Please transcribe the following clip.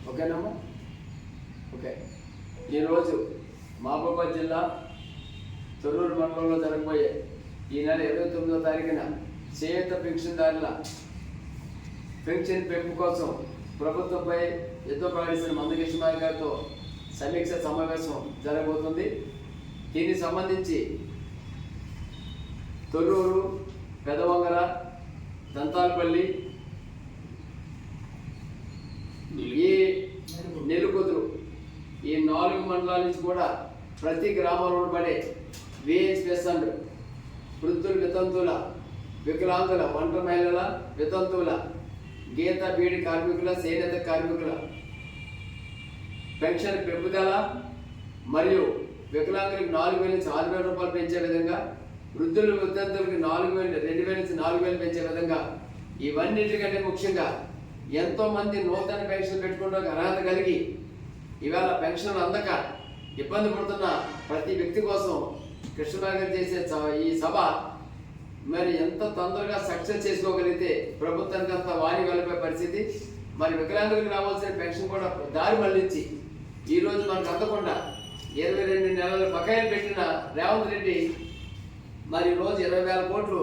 ఓకేనమ్మా? ఓకే. ఈరోజు మహబూబాబాద్ జిల్లా తొర్రూరు మండలంలో జరగబోయే ఈ నెల 29వ తారీఖున చేయూత పెన్షన్దారుల పెన్షన్ పెంపు కోసం ప్రభుత్వంపై యుద్ధ ప్రకటించిన మందకృష్ణ గారితో సమీక్ష సమావేశం జరగబోతుంది. దీనికి సంబంధించి తొర్రూరు, పెదవంగర, దంతాలపల్లి, ఈ నెలుకొదురు ఈ 4 మండలాల నుంచి కూడా ప్రతి గ్రామంలో పడే VHPS వృద్ధుల, వితంతువుల, వికలాంగుల, ఒంటరి మహిళల, వితంతువుల, గీత బీడి కార్మికుల, చేనేత కార్మికుల పెన్షన్ పెంపుదల మరియు వికలాంగులకు 4,000 నుంచి 6,000 రూపాయలు పెంచే విధంగా, వృద్ధులు, వితంతువులకు 4,000 2,000 నుంచి 4,000 పెంచే విధంగా, ఇవన్నిటికంటే ముఖ్యంగా ఎంతోమంది నూతన పెన్షన్ పెట్టుకోవడానికి అర్హత కలిగి ఇవాళ పెన్షన్లు అందక ఇబ్బంది పడుతున్న ప్రతి వ్యక్తి కోసం కృష్ణబాబు గారు చేసే ఈ సభ మరి ఎంత తొందరగా సక్సెస్ చేసుకోగలిగితే ప్రభుత్వానికి అంత వాణి వెళ్ళిపోయే పరిస్థితి. మరి వికలాంగులకు రావాల్సిన పెన్షన్ కూడా దారి మళ్లించి ఈరోజు మనకు అందకుండా 22 నెలల బకాయిలు పెట్టిన రేవంత్ రెడ్డి మరి రోజు 20,000 కోట్లు